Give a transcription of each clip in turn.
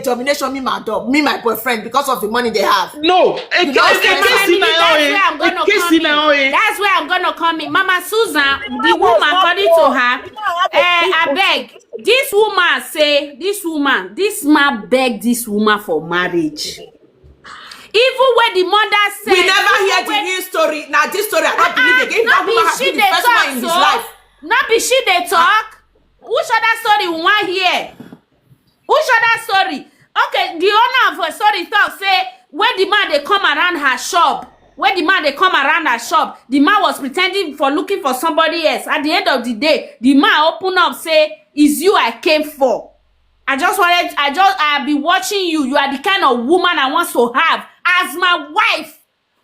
domination me my boyfriend because of the money they have. No, that's where I'm gonna come in. Mama Susan, the woman, according to her, I beg. This woman say, this man begged this woman for marriage. Even when the mother said, we never hear the real story. Now this story, I don't believe again. That woman has been the first one in his life. Not be she they talk. Which other story we want here? Which other story? Okay, the owner of her story talk say when the man they come around her shop. When the man they come around her shop, the man was pretending for looking for somebody else. At the end of the day, the man open up say, "Is you I came for? I'll be watching you. You are the kind of woman I want to have as my wife.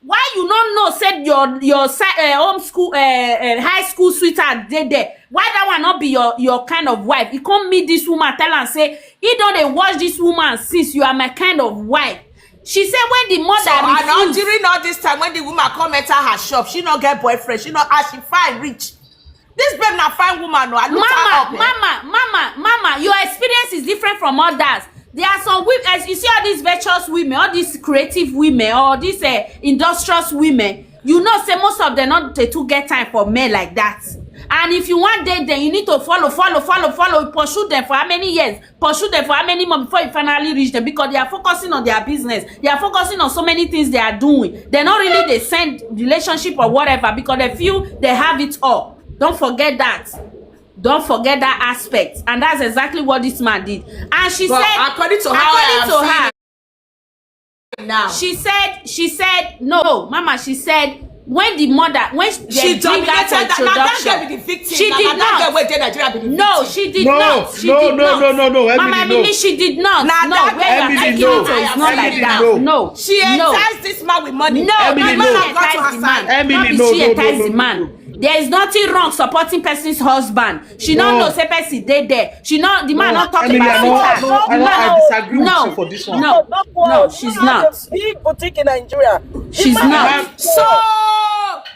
Why you don't know said your home school high school sweetheart did there? Why that one not be your kind of wife? You come meet this woman, tell and say, he don't they watch this woman since you are my kind of wife." She said when the mother refused, during all this time when the woman come enter her shop, she not get boyfriend, she not she fine rich. This babe not fine woman, no. Mama, your experience is different from others. There are some women, as you see all these virtuous women, all these creative women, or these industrious women, you know, say most of them not they to get time for men like that. And if you want date them, you need to follow, pursue them for how many years, pursue them for how many months before you finally reach them, because they are focusing on their business. They are focusing on so many things they are doing. They're not really they send relationship or whatever because they feel they have it all. Don't forget that. Don't forget that aspect. And that's exactly what this man did. And she said, according to her, now she said, no, Mama, she said, when the mother, when she dominated that be the victim. She did not. No, she did not. No. Mama Emily, she did not. No, where you are taking it to is not like that. No. She enticed this man with money. No, Emily, no. She enticed the man. There is nothing wrong supporting person's husband. She not know say person they there. She not the man not talking about it. I disagree with you for this one. No, she's not. Big boutique in Nigeria. She's not.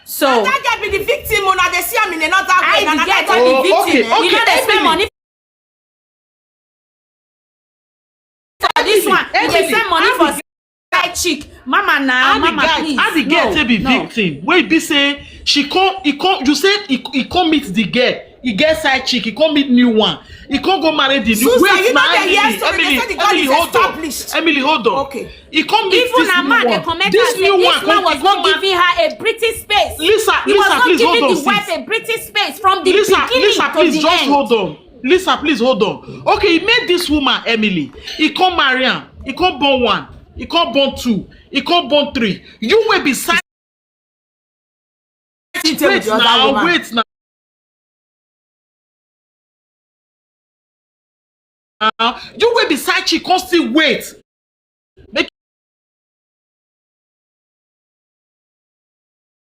So that guy be the victim. Now they see him in another way. I get the victim. You know they spend money for this one. They spend money for side chick. Mama please. How the girl to be victim? Wait, be say he can't. You said he can't meet the girl. He get side chick. He can't meet new one. He can't go marry the new. Wait, Emily, hold on. Okay. He can't meet even this a man. The commenter said this man was not giving her a British space. Lisa, he was not please giving hold on. The wife a British space from the beginning Lisa, to please the just end. hold on. Lisa, please hold on. Okay, he made this woman Emily. He can't marry her. He can't born one. He can't born two. He can't born three. You will be silent. Wait now. You will be side chick, can't still wait. Make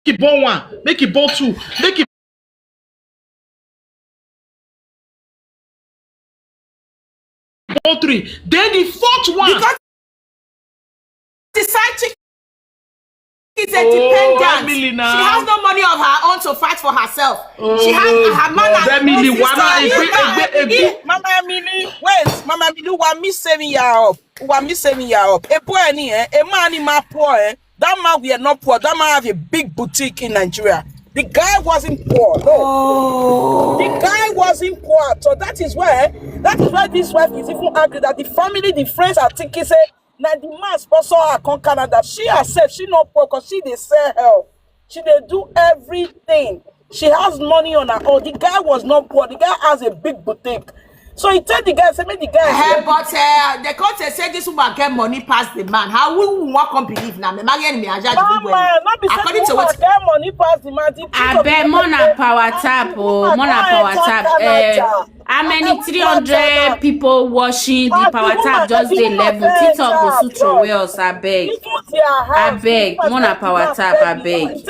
it born one, make it born two, make it born three. Then the fourth one. Because the side chick is a dependent. Emily, she has no money of her own to fight for herself. She has her man and Emily, Mama Emily, wait, Mama Emily, want me saving you up. A boy, a man in my poor, that man we are not poor. That man have a big boutique in Nigeria. The guy wasn't poor. No. The guy wasn't poor. So that is why this wife is even angry that the family, the friends are thinking, say, now the man sponsor her come Canada. She herself, she not poor because she they sell her. She they do everything. She has money on her own. The guy was not poor. The guy has a big boutique. So he tell the guy, say, make the guy. But the court say this woman get money past the man. How we can believe now? According to what get money past the man. I bet Mona power tap. How many 300 people watching the power tap just the level? TikTok go to throw wheels. I beg, Mona power tap. I beg.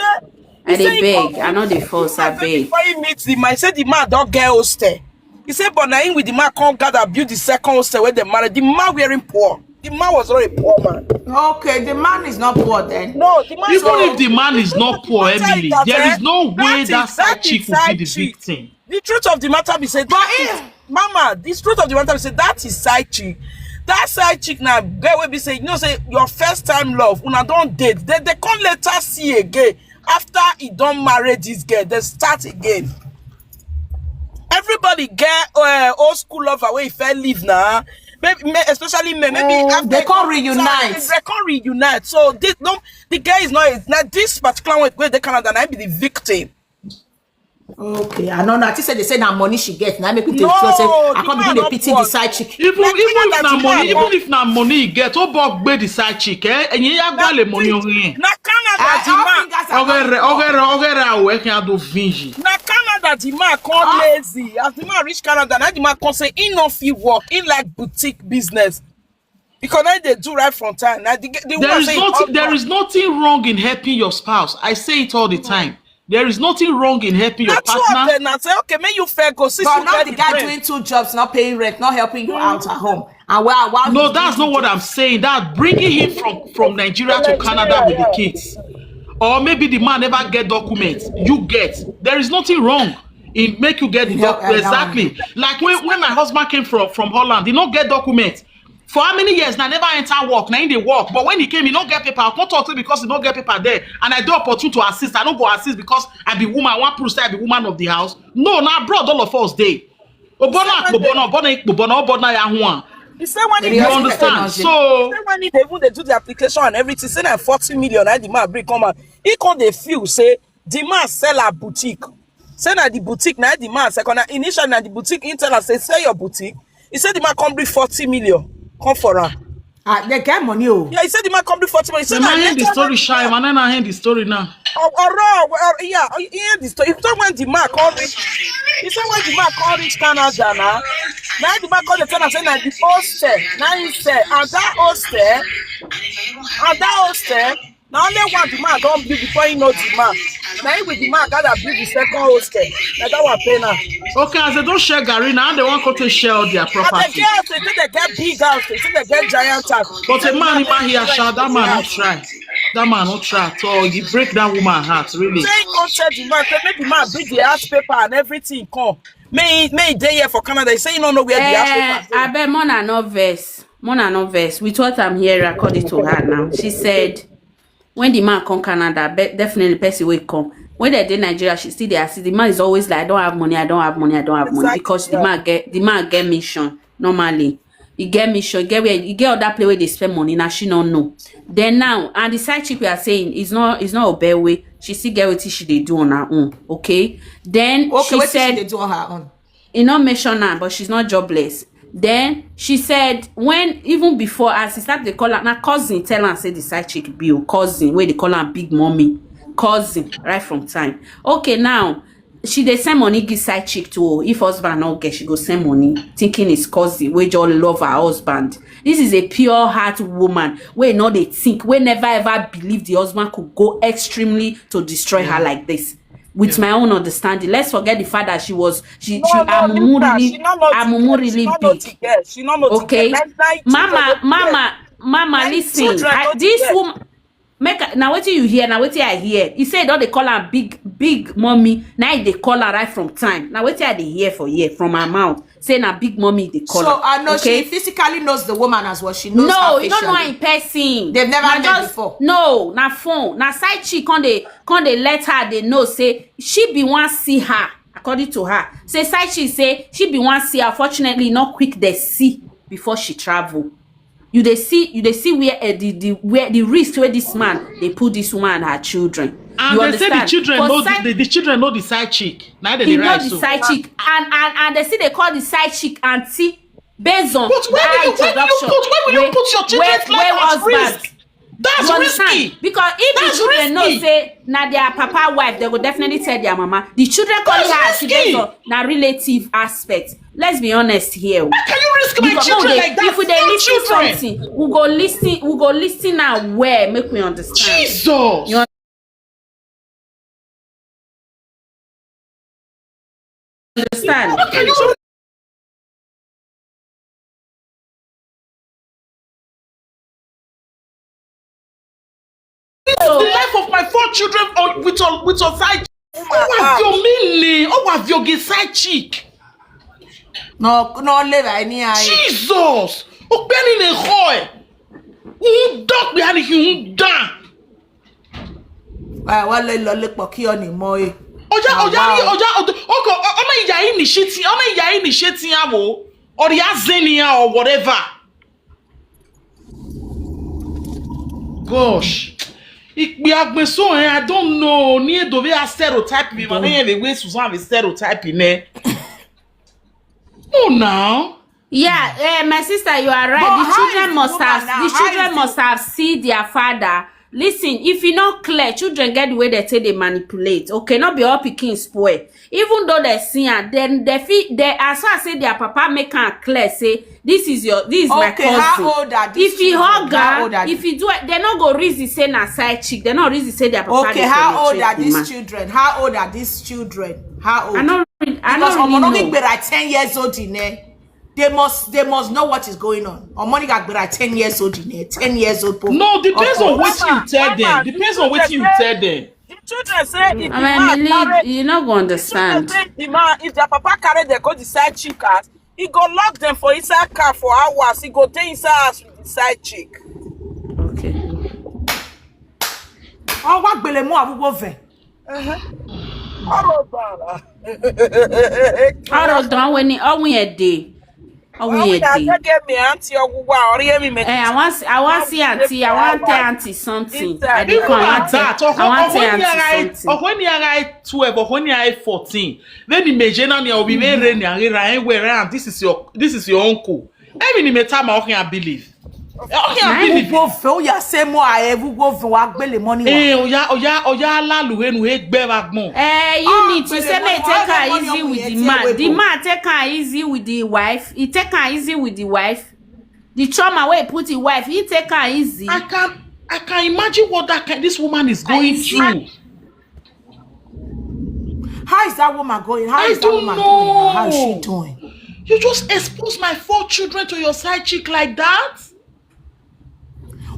And they beg. I know the force. I beg. Before he meets the man, he said the man don't get hostel. He said, but now with the man can't gather build the second hostel where they married. The man wearing poor. The man was not a poor man. Okay, the man is not poor then. No, the man. Even if the man is not poor, Emily, there is no way that side chick will be the victim. The truth of the matter be said, but if Mama, the truth of the matter is say that is side chick. That side chick now, girl will be saying, you know, say your first time love, una don't date. They can't let her see again. After he don't marry this girl, they start again. Everybody get old school lover where if I leave now. Maybe, especially maybe after they can't reunite. They can't reunite. So this, no, the guy is not this particular one where they Canada and I be the victim. Okay, I know. I think they say that money she gets. Now make me say No, I can't begin to pity the side chick. Even if na money, man, even if na money you get, o bog be the side chick, eh? And you have le money on here. Na Canada the man. Ogere we can do vinge. Na Canada the man come lazy. As the man reach Canada, now the man come say he no fit work. He like boutique business. Because now they do right from time. Now There is nothing wrong in helping your spouse. I say it all the time. There is nothing wrong in helping your partner. Now say, okay, may you fair go. But not the guy doing 2 jobs, not paying rent, not helping you out at home. And while No, that's not what I'm saying. That bringing him from Nigeria to Canada with the kids, or maybe the man never get documents. You get. There is nothing wrong in make you get the documents. Exactly. Like when my husband came from Holland, he not get documents. For how many years now never enter work, now in the work. But when he came, he don't get paper. I can't talk to him because he don't get paper there. And I do opportunity to assist. I don't go assist because I be woman. One person I be woman of the house. No, now abroad all of us day. You understand? So when they do the application and everything, say that 40 million, I demand bring come out. He can't they feel say the man sell a boutique. Say that the boutique now the man second initially na the boutique in tell us say sell your boutique. He said the man come bring 40 million. Come for her. They get money. Oh. Yeah, he said the man come bring 40 million. He said I hear the story shy, man. I hear the story now. Yeah, he hear the story. He said when the man come reach, he said when the man come reach Canada now the man come the tell us say na the hostel. Now he said and that hostel. Now only one the man don't build before he know the man. Now he with the man gotta build the second hostel. Now that one pay now. Okay, as they don't share Gary now, they want to share all their property. They get big house, they get giant house. But a man in here, that man not try. That man not try at all. You break that woman's heart, really. Say go tell the man, make the man bring the house paper and everything come. May day here for Canada. He say you don't know where the house paper. I bet Mona no verse. With what I'm hearing according to her now, she said when the man come Canada, definitely person will come. When they did Nigeria, she still there. See, the man is always like, I don't have money, exactly, because the man get mission normally. He get mission, he get other place where they spend money. Now she don't know. Then now, and the side chick we are saying is not a bad way. She still get what she they do on her own. Okay. Then she said they do on her own. He not mention her, but she's not jobless. Then she said when even before as she start they call her now cousin tell her say the side chick bill cousin where they call her big mommy cousin right from time. Okay, now she they send money give side chick to if husband not get she go send money thinking it's cousin we just love her husband. This is a pure heart woman where not they think we never ever believe the husband could go extremely to destroy her like this. With my own understanding, let's forget the fact that she really big. She not okay, mama, listen. This woman, now what you hear? Now what I hear? He said, "Don't they call her big mommy?" Now they call her right from time. Now what I they hear for year from her mouth saying a big mommy they call her. So I know she physically knows the woman as well. She knows. No, you don't know her in person. They've never met before. No, na phone, na side chick. Can they let her? They know say she be one see her. According to her, say side chick say she be one see her. Fortunately, not quick they see before she travel. You they see where where the risk where this man they put this woman and her children. And you they understand? say the children know the children know the side chick. Now they know the side chick, and they see they call the side chick auntie based on but where will you put your children's life at risk? That's risky. Because if the children know say na their papa wife, they will definitely tell their mama. The children calling her as based on na relative aspect. Let's be honest here. How can you risk my children like that? If we listen something, we go listen now where make we understand. Jesus. You understand? How can you the life of my 4 children with your side chick? Oh, have your meaning? Oh, have your side chick? No live any eye. Jesus! Ogbeni ne hoe. Dog behind him down. Why le poki on him more. Oja, ọmọ ìyá initiating abo or the azenia or whatever. Gosh. I don't know. Ni dove a stereotype me, but the way Susan is stereotyping there. Oh now. Yeah, my sister, you are right. But The children how must have seen their father. Listen, if you not clear, children get the way they say they manipulate. Okay, not be all picking spoil. Even though they see her, then they as far as say their papa make her clear, say this is my cousin. How old are these If he hug children? her, if he do it, they not go reason say na side chick. They not reason say their papa. Okay, how old are these children? How old are these children? How old? I don't Because really know. be like 10 years old in there. They must know what is going on. Omoni got be like 10 years old in there. 10 years old. No, depends on what you tell them. Depends on what you tell them. The children say if the I man mean, carry, you're not going to understand. the man, if their papa carry they go the side chick house, he go lock them for inside car for hours. He go take inside house with the side chick. Okay. Oh, what bele mo abu ve. Hold on, when a day. Oh, we a day. Get me auntie or wow, or hear me make. I want see auntie. I want tell auntie something. I Even at that, want tell auntie or when you are 12 or when you are 14, then imagine on your be very around. This is your uncle. Every time I believe. Go feel ya say more I ever go for work bele money. Oya lalu enu egbe bagmo. You need to say me take her easy with the man. The man take her easy with the wife. He take her easy with the wife. The trauma where he put the wife, he take her easy. I can imagine what this woman is going through. How is that woman going? How is that woman doing? How is she doing? You just expose my 4 children to your side chick like that?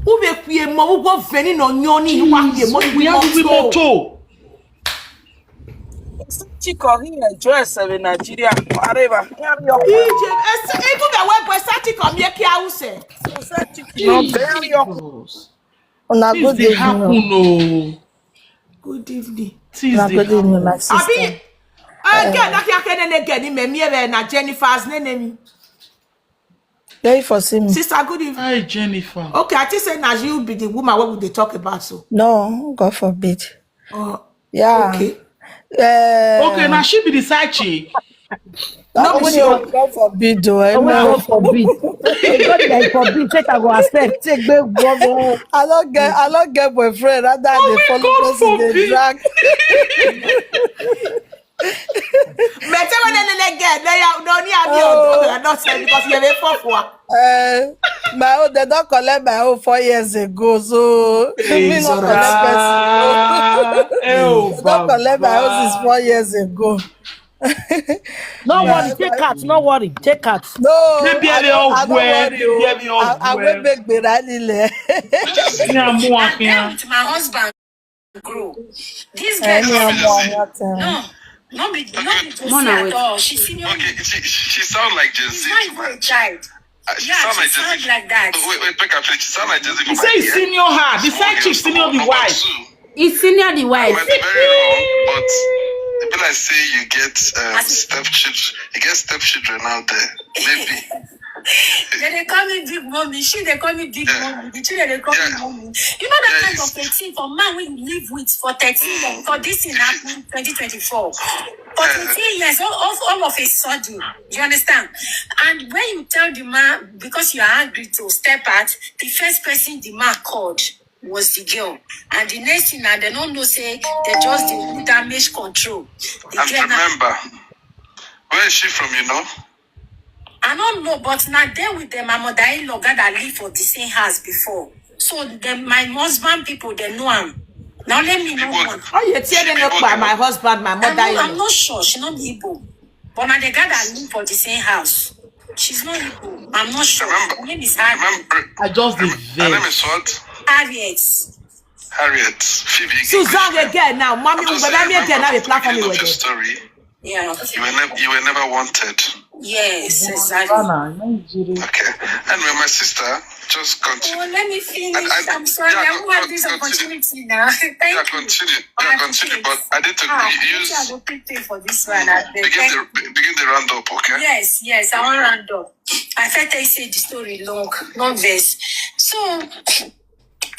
Who be kwe mo who go veni no nyoni wa kwe mo We have to be moto. Chico, he enjoy in Nigeria. Whatever. Even the way boy start come here ki house. Una good evening. Good evening. Una good evening, my sister. Abi again na kia kene again me me na Jennifer's name. Very for me. Sister, good evening. Hi, Jennifer. Okay, I just say now you be the woman. What would they talk about? So, No, God forbid. Yeah. okay. Okay, now she be the side chick. No, be God forbid, though. God forbid. God like forbid. Take I go accept. Take back go. I don't get boyfriend. Rather they follow president drag. Mete when they get they don't need not say because you have a for. My own, they don't collect my own 4 years ago, so me not collect person. They don't collect my own since 4 years ago. No worry, take cat. No worry, take cat. No, Maybe I they all don't wear, worry. Oh. maybe they all I will make me rally. My husband grew. This girl not be to see at all. She's senior. Okay, she sounds like Gen Z. She's not even a child. She Yeah, sounds she sounds like that. Wait, back up. She sounds like Gen Z. You say it's senior her. The side chick senior the wife. It's senior the I wife. might be very wrong, but the people I say you get stepchildren. You get stepchildren out there. Maybe. Then they call me big mommy. They call me big mommy. The children they call me mommy. You know that kind of 13 for man we live with for 13 years. Because this thing happened 2024. For 13 years, all of a sudden, you understand? And when you tell the man because you are angry to step out, the first person the man called was the girl. And the next thing now they don't know say they just do damage control. And remember, where is she from? You know. I don't know, but now they with them, my mother-in-law that live for the same house before. So my husband people, they know him. Now let me know one. Oh, you're telling up by my husband, my mother-in-law. I'm not sure. She's not Igbo. But now the guy that live for the same house. She's not Igbo. I'm not sure. Her name is Harriet. I just did Her name is what? Harriet. Phoebe. Suzanne again now. Mommy, but I'm again now. The platform Beginning with of your it. story. Yeah. You were never wanted. Yes, exactly. Okay. Anyway, my sister, just continue. Oh, let me finish. I'm sorry, I won't have this opportunity now. Thank you. Continue. But I need to use. I will prepare for this one. Begin the round up, okay? Yes, I want round up. I felt I said the story long verse. So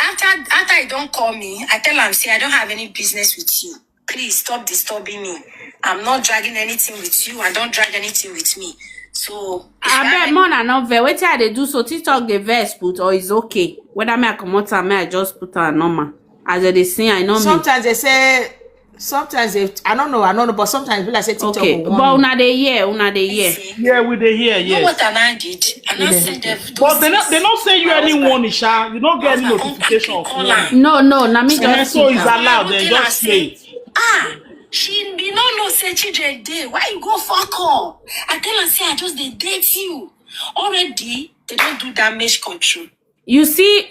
after I don't call me, I tell him, say I don't have any business with you. Please stop disturbing me. I'm not dragging anything with you. I don't drag anything with me. So I bet more than not vex. Wetin they do so TikTok the verse put or is okay. Whether me I come out or me I just put her normal. As they sing, I know sometimes me. They say sometimes they I don't know, but sometimes people say TikTok. Okay, but una dey hear. Yeah, we dey hear. You know what I did? I not send them. But they not send you any warning, Sha. You don't get any notification of warning. No, na me just. So it's allowed. Then just play. She be no say children day. Why you go fuck her? I tell her say I just they date you. Already they don't do damage control. You see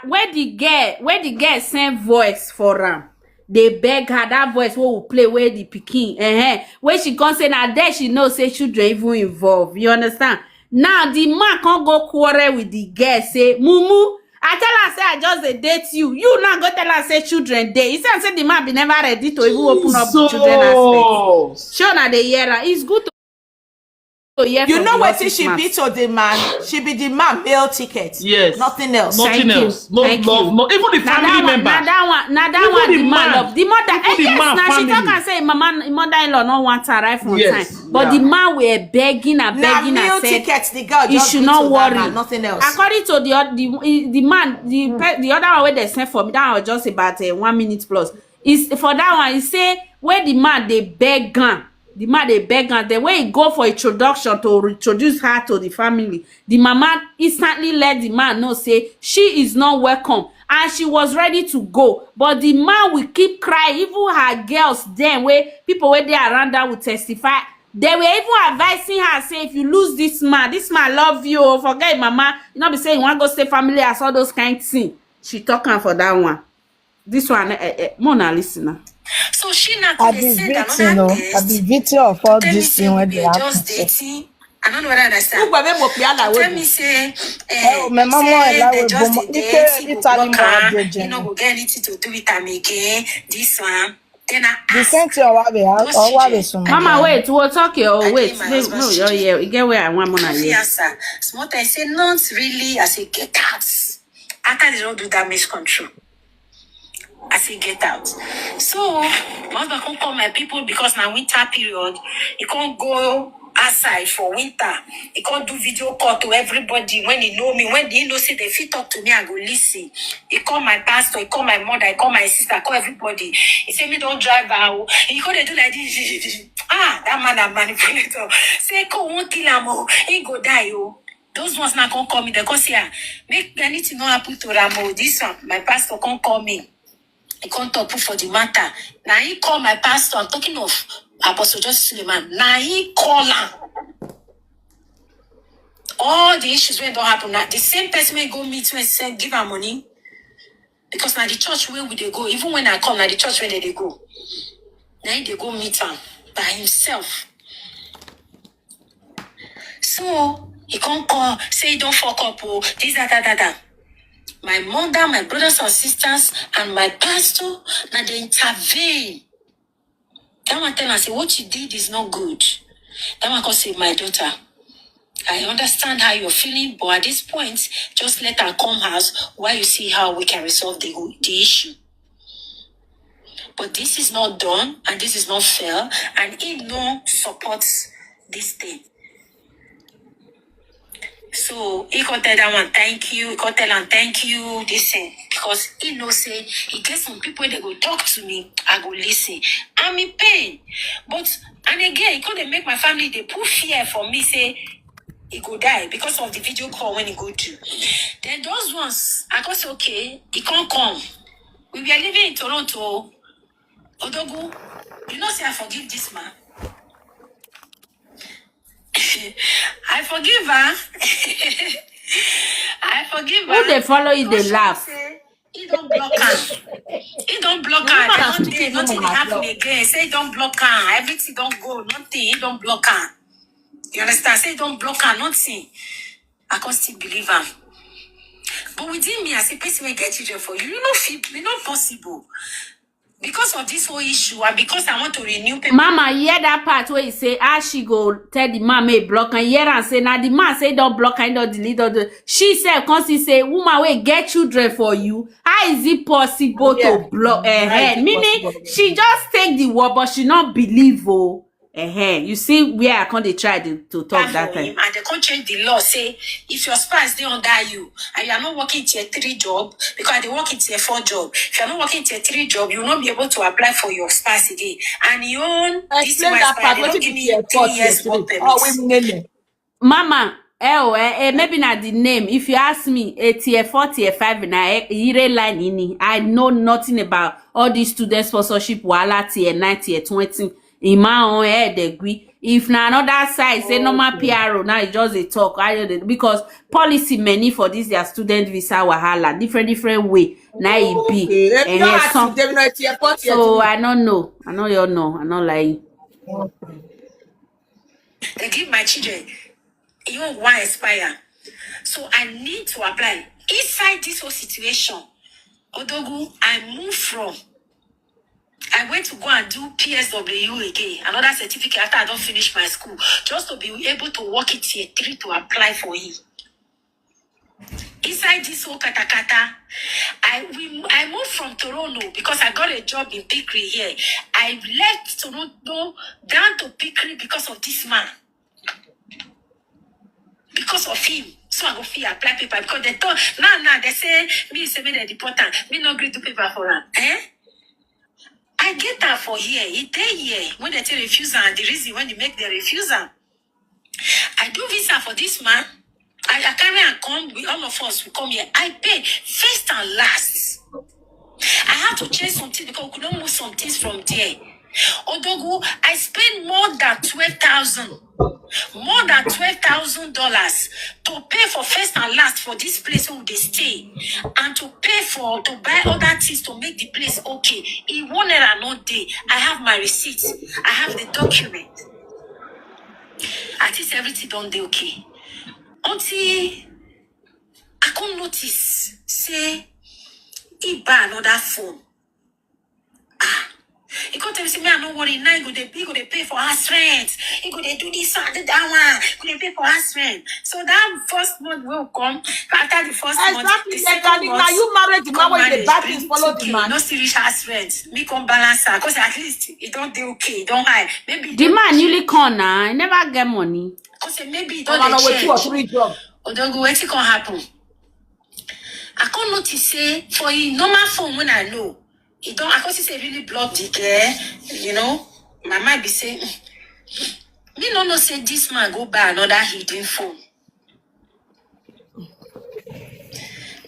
where the girl send voice for am. They beg her that voice will play where the pikin. Where she can say now there she knows say children even involved. You understand? Now the man can't go quarrel with the girl say Mumu. I tell her say I just dey date you. You now go tell her say children day. He say the man be never ready to even open up children aspect. Sure na the hear her. It's good to hear. You know what she be to the man? She be the man meal ticket. Yes. Nothing else. Nothing else. No love. No, even the family member. Now that one the man love. The mother. Yes, now she talk and say mother-in-law no want her right from time. But the man were begging and said tickets, the girl you just should not worry. Man, nothing else. According to the man, the other one where they sent for me, that was just about 1 minute plus. Is for that one, he say where the man they beg gun. The man they beg and the way he go for introduction to introduce her to the family, the mama instantly let the man know say she is not welcome and she was ready to go. But the man will keep crying. Even her girls then where people where they around her will testify. They were even advising her say if you lose this man love you. Forget mama. You know be saying you want to go stay family as all those kind of things. She talking for that one. This one Mona listener. So she not I be victim, I be victim of all this thing when they happen. Just dating. I don't know what I understand. Tell me say, my mama they just date. You know, go get anything to do with them again. This one. Then I the same thing or what is Mama, wait, we'll talk here. Oh, wait. No, yeah, you get where I want Mona. Yes, sir. Smart, I say, not really. I say, get out. After they don't do damage control. I say get out. So my husband can't call my people because now winter period. He can't go outside for winter. He can't do video call to everybody when he know me. When they know say they fit talk to me, I go listen. He call my pastor, he call my mother, he call my sister, call everybody. He say me don't drive out. He go they do like this. That man a manipulator. Say come won't kill him. He go die. Those ones not can't call me. They go say make anything not happen to Ramo. This one, my pastor can't call me. He can't talk for the matter. Now he call my pastor. I'm talking of Apostle Joseph Suleiman. Now he call her. All the issues when don't happen. Now the same person may go meet me and say, give her money. Because now the church where would they go? Even when I come, now the church where they go. Now they go meet her by himself. So he can't call, say don't fuck up, oh, this, that. My mother, my brothers and sisters, and my pastor, now they intervene. That one tell us, say, what you did is not good. That one can say, my daughter, I understand how you're feeling, but at this point, just let her come house while you see how we can resolve the issue. But this is not done, and this is not fair, and he no supports this thing. So he can tell that one thank you, he can tell him thank you, this thing. Because he knows say he gets some people they go talk to me, I go listen. I'm in pain. But and again, he couldn't make my family they put fear for me, say he go die because of the video call when he go to. Then those ones, I go say okay, he can't come. We were living in Toronto. Odogu, you know say I forgive this man. I forgive her. I forgive her. Who they follow you, they laugh. He don't block her. He He don't block her. Nothing happen again. Say don't block her. Everything don't go. Nothing. He don't block her. You understand? Say don't block her. Nothing. I can't still believe her. But within me, as a person will get children for you, it's not possible. Because of this whole issue, and because I want to renew paper. Mama, hear that part where he say, she go tell the man may block and hear and say, now the man say don't block and don't delete. She said, constantly say, woman will get children for you. How is it possible to block her head? Meaning, she just take the word, but she not believe, you see where I can't try to talk that time. And they can't change the law. Say if your spouse they under you and you are not working Tier 3 job because they work in Tier 4 job. If you are not working Tier 3 job, you will not be able to apply for your spouse again. And you own this that part. They don't give me 3 years work permit. Mama, maybe not the name. If you ask me, a Tier 4, Tier 5, I know nothing about all these student sponsorship. Wala Tier 9, Tier 20. In my own head, agree. If na another side say normal PRO, now it's just a talk. Because policy many for this their student visa wahala different way. Now it be. So I don't know. I know you know. I'm not lying. They give my children. You want expire, so I need to apply. Inside this whole situation, Odogu, I went to go and do PSW again, another certificate after I don't finish my school, just to be able to work in Tier 3 to apply for it. Inside this whole katakata, I moved from Toronto because I got a job in Pickering here. I left Toronto down to Pickering because of this man. Because of him. So I go fee apply paper because they thought, now they say, me they deport her. Me not agree to paper for her. I get that for here. It day here when they tell refusal and the reason when they make the refusal. I do visa for this man. I carry and come with all of us. We come here. I pay first and last. I have to change something because we couldn't move some things from there. Odogu, I spend more than $12,000 to pay for first and last for this place where they stay, and to buy other things to make the place okay. In 1 hour not day, I have my receipt, I have the document. At least everything done day okay. Until I can't notice, say, he buy another phone. He can't tell me, I don't worry, now he go to pay for house rent. He go to do this and that one. He go to pay for house rent. So that first month will come. After the first month, the second month, now you married the man when the back is follow the man. No still reach house rent. Me come balance her. Because at least it don't do okay. Don't high. Maybe the man newly come now. He never get money. Because maybe it don't change. 2 or 3 jobs. Or don't go, what's it gonna happen? I can't notice, say, for a normal phone when I know. It don't, I say really blocked it there, you know. My mind be saying, me no say this man go buy another hidden phone.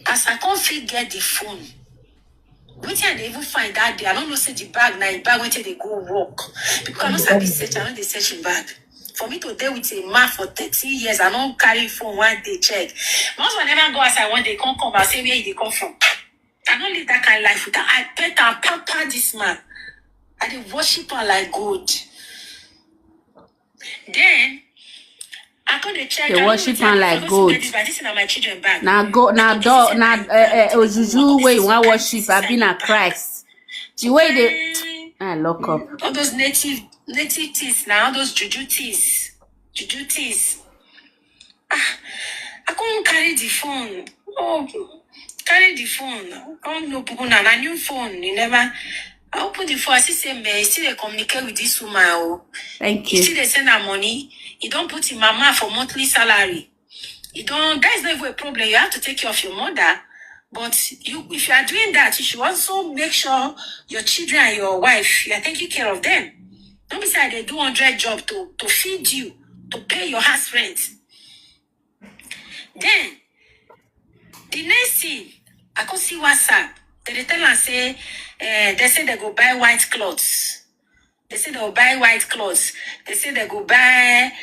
As I can't get the phone, Wetin they even find that day, I don't know say the bag now, the bag when they go walk. Because I don't sabi search, I don't they search in bag. For me to deal with a man for 30 years, I don't carry phone one day check. Once whenever I go outside one day, come I say where they come from. I don't live that kind of life with that. I bet I pamper this man. I dey worship her like God. Then I go to check. They worship her like God. This is my children bag. Now go now Ojuju way you want worship. I've been a Christ. The way they lock up. All those native teas now, all those juju teas. I can't carry the phone. Carry the phone. Come no people now. A new phone. You never. I open the phone. I see me. Still they communicate with this woman. Oh, thank you. Still they send her money. You don't put in mama for monthly salary. You don't. That is not even a problem. You have to take care of your mother. But if you are doing that, you should also make sure your children and your wife, you are taking care of them. Don't be saying they do 100 jobs to feed you, to pay your house rent. Then the next thing, I could see WhatsApp. They tell and say, they say they go buy white clothes. They say they'll buy white clothes. They say they'll buy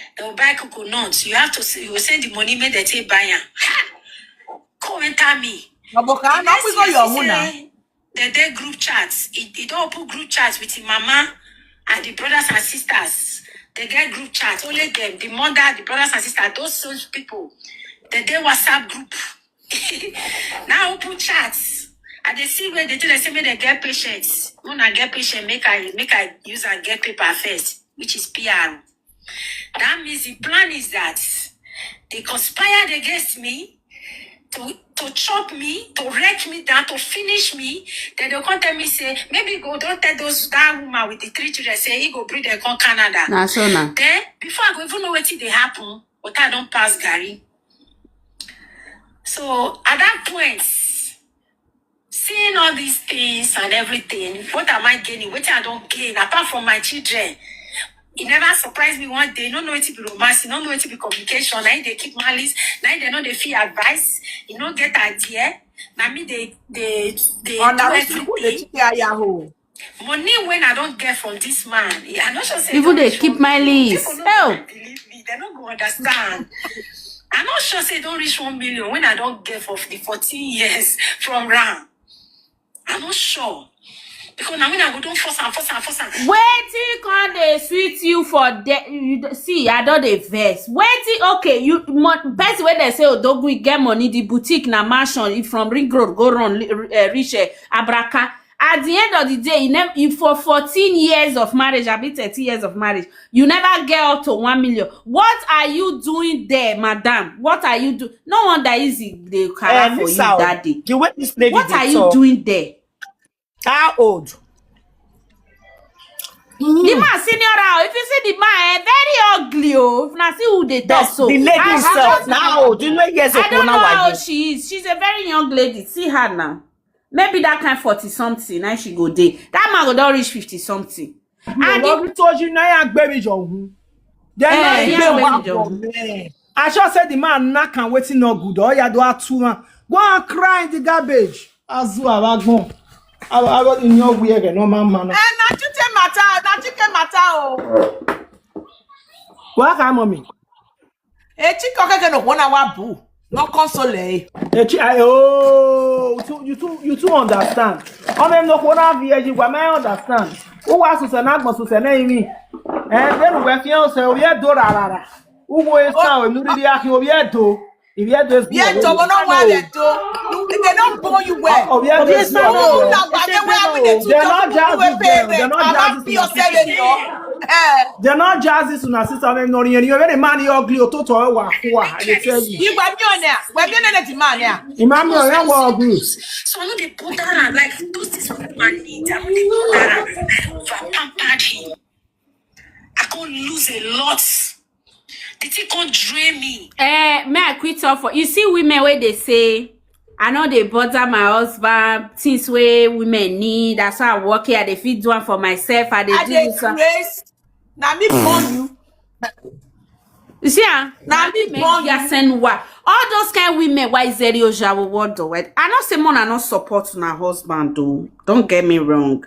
coconuts. You have to, you will send the money, make they take buy them. Come and tell me. Maboka, now we go your muna. They group chats. It don't open group chats with the mama and the brothers and sisters. They get group chats. Only them, the mother, the brothers and sisters, those people. They WhatsApp group. Now open chats. And they see where they say they get patients. When I get patient, make I use and get paper first, which is PR. That means the plan is that they conspired against me to chop me, to wreck me down, to finish me. Then they'll come tell me, say, maybe go, don't tell that woman with the 3 children, say, he go bring them come Canada. Nah, so now. Then, before I go even know what they happen, but I don't pass Gary. So, at that point, seeing all these things and everything, what am I gaining? What I don't gain, apart from my children. It never surprised me one day. Don't know it to be romance, don't know it to be communication. Now they keep malice. Now they know they feel advice. You don't get idea. Now me they do everything. Money when I don't get from this man. I not sure say People they keep malice. People don't believe me. They don't go understand. I'm not sure say don't reach 1 million when I don't get for the 14 years from Ram. I'm not sure. Because now when I go don't force and. Wetin can they sweet you for you see, I don't the verse. Wetin okay, you best way they say Odogu get money, the boutique na mansion if from Ring Road go run reach Abraka. At the end of the day, you for 14 years of marriage, I be 30 years of marriage, you never get up to 1 million. What are you doing there, madam? What are you doing? No wonder easy they carry for you that day. The way this lady What are you doing there? How old? The man senior out. If you see the man, very ugly. If na see who they talk so. The lady herself now. Do you know years ago I don't know now? how she is. She's a very young lady. See her now. Maybe that kind 40 something. Now she go there. That man go don't reach 50 something. And I told you now you baby John. I just said the man not can waiting no good. Oh yeah, do a two man. Go and cry in the garbage. Azu abagbo. I got in your way no man. Na chicken matter oh. What can mommy? Chicken can no one hour boo. No console. Oh, you two understand. On them no corner via you may understand. Who was to send out to send me? And then we feel so we are Dora. Who was now and nobody are do. If you had this, yeah, to no one they don't born you well. Oh, yeah, they're not they're not jazzy to assist them. No, you're very money ugly or total. I tell you. You got me on there. We're going to demand here. Imagine so I know they put that like those things what man needs. I know they put that pampered him. I can't lose a lot. The thing can't drain me. May I quit off for you see women where they say I know they bother my husband, things where women need, that's why I work here, they feed one for myself, I do this. Now me born you. You see, now me born you. Send what? All those kind of women, why is there your job what do it? I know someone I not support my husband though. Don't get me wrong.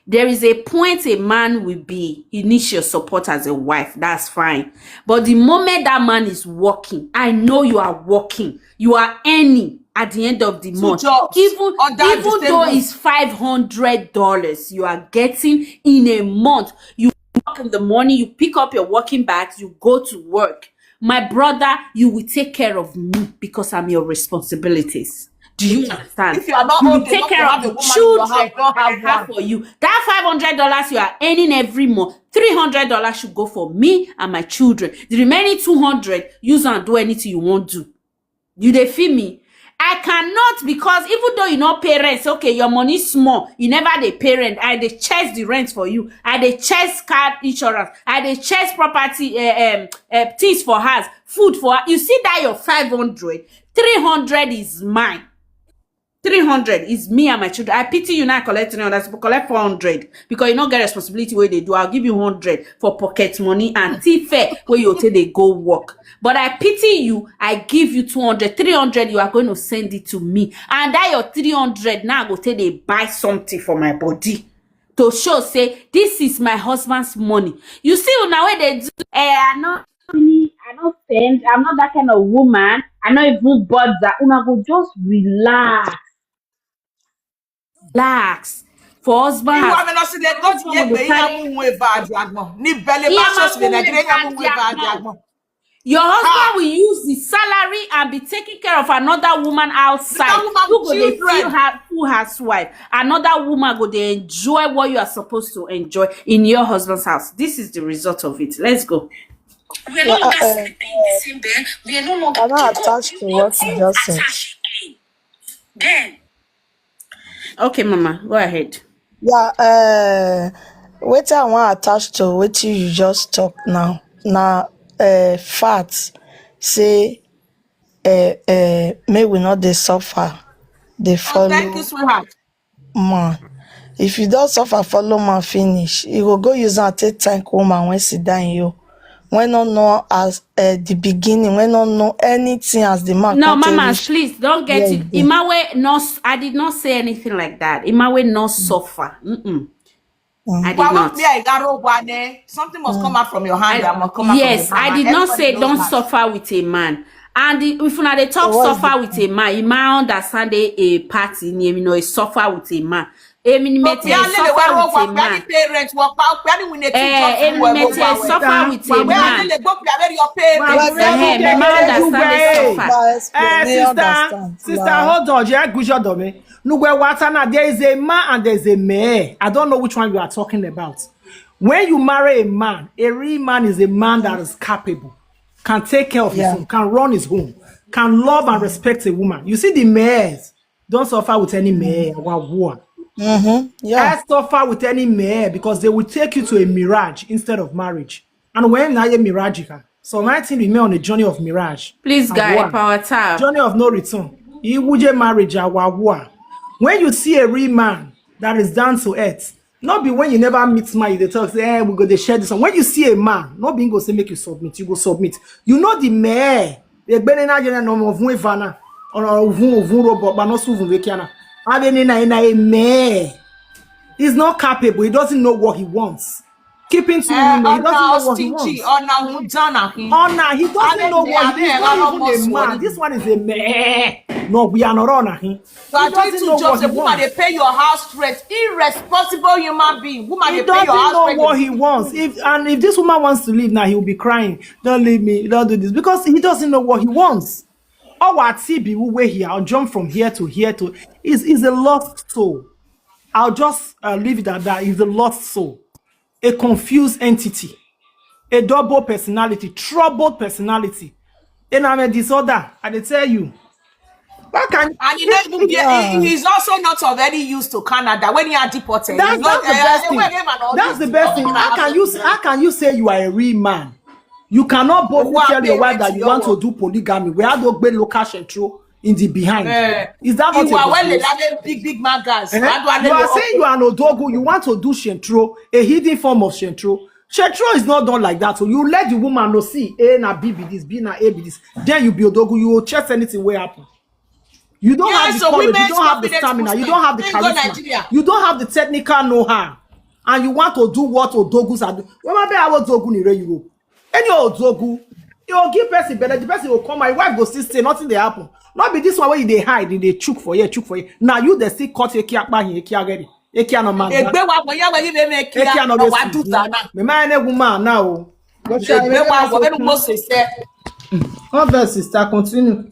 There is a point a man will be, he needs your support as a wife, that's fine. But the moment that man is working, I know you are working, you are earning at the end of the month. Even though it's $500, you are getting in a month. You work in the morning, you pick up your working bags, you go to work. My brother, you will take care of me because I'm your responsibilities. Do you understand? If you are not you take care of the children I have for you. That $500 you are earning every month, $300 should go for me and my children. The remaining $200, use and do anything you want to do. You dey feel me? I cannot, because even though you know parents, okay, your money small, you never the parent. I dey chase the rent for you. I dey chase car insurance. I dey chase property, things for house, food for her. You see that your 500, 300 is mine. 300 is me and my children. I pity you now collect 300, collect 400 because you don't get responsibility where they do. I'll give you 100 for pocket money and fair where you take they go work. But I pity you, I give you 200, 300, you are going to send it to me. And that your 300 now go take they buy something for my body. To show say, this is my husband's money. You see now where they do, I don't spend, I'm not that kind of woman. I not even bother. Una go just relax. Relax. For husband You has want me not see that? Don't husband get will me. carry- You move bad, Diagmo. Ni belly Yeah, bashers man, with Nigeria. You move bad, Diagmo. Diagmo. Your Ha! husband will use the salary and be taking care of another woman outside. Another woman You with go dey children. feel her full housewife. Another woman go dey enjoy what you are supposed to enjoy in your husband's house. This is the result of it. Let's go. We are no longer sleeping in the same bed. We are no longer I'm not attached to what you just said. attached again. Then Okay, Mama, go ahead. Yeah, wetin I wan attach to wetin you just talk now. Na fact say make we not dey suffer, dey Oh, thank you, follow sweetheart. man. If you don suffer follow man finish, you go use am take thank woman when sit down you. When no know as the beginning, when no know anything as the man No, come take Mama, reach please don't get where e it. dey. Imawe, no, I did not say anything like that. Imawe, no suffer. I did Well, not. me, I got rope one day. Something must come out from your hand. That must come out Yes, from your I mouth. did not Everybody say knows don't that. suffer with a man. And if una dey talk So what's suffer the with a man, you might understand a party, you know, a suffer with a man. Emi So, mete yeah, suffer work, with a where the man. parents work out, where we need to job to Emi work, mete suffer with a where man. they go, where your parents. Me man understand the suffer. Sister, hold on. There is a man and there is a man. I don't know which one you are talking about. When you marry a man, a real man is a man that is capable, can take care of his home, can run his home, can love and respect a woman. You see, the mayors don't suffer with any mayor. Yeah. I suffer with any mayor because they will take you to a mirage instead of marriage. And when I am mirage, so my thing remain on a journey of mirage. Please, And guy, one, power tap. journey of no return. Marriage, when you see a real man that is down to earth, not be when you never meet man, they talk, say, hey, we go to share this one. When you see a man, not being go say make you submit, you go submit. You know the mayor, the benena jena no of vana or robot, but not so vekiana. A mayor. He's not capable, he doesn't know what he wants. Keeping to women, he doesn't know what he wants. Oh, now he doesn't know what he is. Not even a man. This one is a man. No, we are not on him. So I doing two jobs. A woman they pay your house rent. Irresponsible human being. Woman He they pay your house doesn't rent. know what he wants. If this woman wants to leave now, he will be crying. Don't leave me. Don't do this because he doesn't know what he wants. Or what be where here? I'll jump from here to here to. Is a lost soul. I'll just leave it at that. He's a lost soul, a confused entity, a double personality, troubled personality. And I'm a disorder. I tell you. And he's also not of any use to Canada when he are deported. That's the best thing. That's the best thing. How can you say you are a real man? You cannot boldly tell your wife that you want to do polygamy. We have to be local control in the behind. Is that not a big man guys? You are saying you are an odogu, you want to do shentro, a hidden form of shentro. Shentro is not done like that. So you let the woman know, see, A na B be this, B na A be this. Then you be odogu, you will chest anything will happen. You don't have the courage, you don't have the stamina, you don't have the charisma, you don't have the technical know-how, and you want to do what odogus are doing. Remember I was odogu in Europe. Any odogu, you will give person better, the person will come, my wife go still say nothing they happen. Not be this one where they hide, they chook for you. Now you they still cut a kia bang a kia ready. A kia no man. Me man a woman now. What verse sister continue?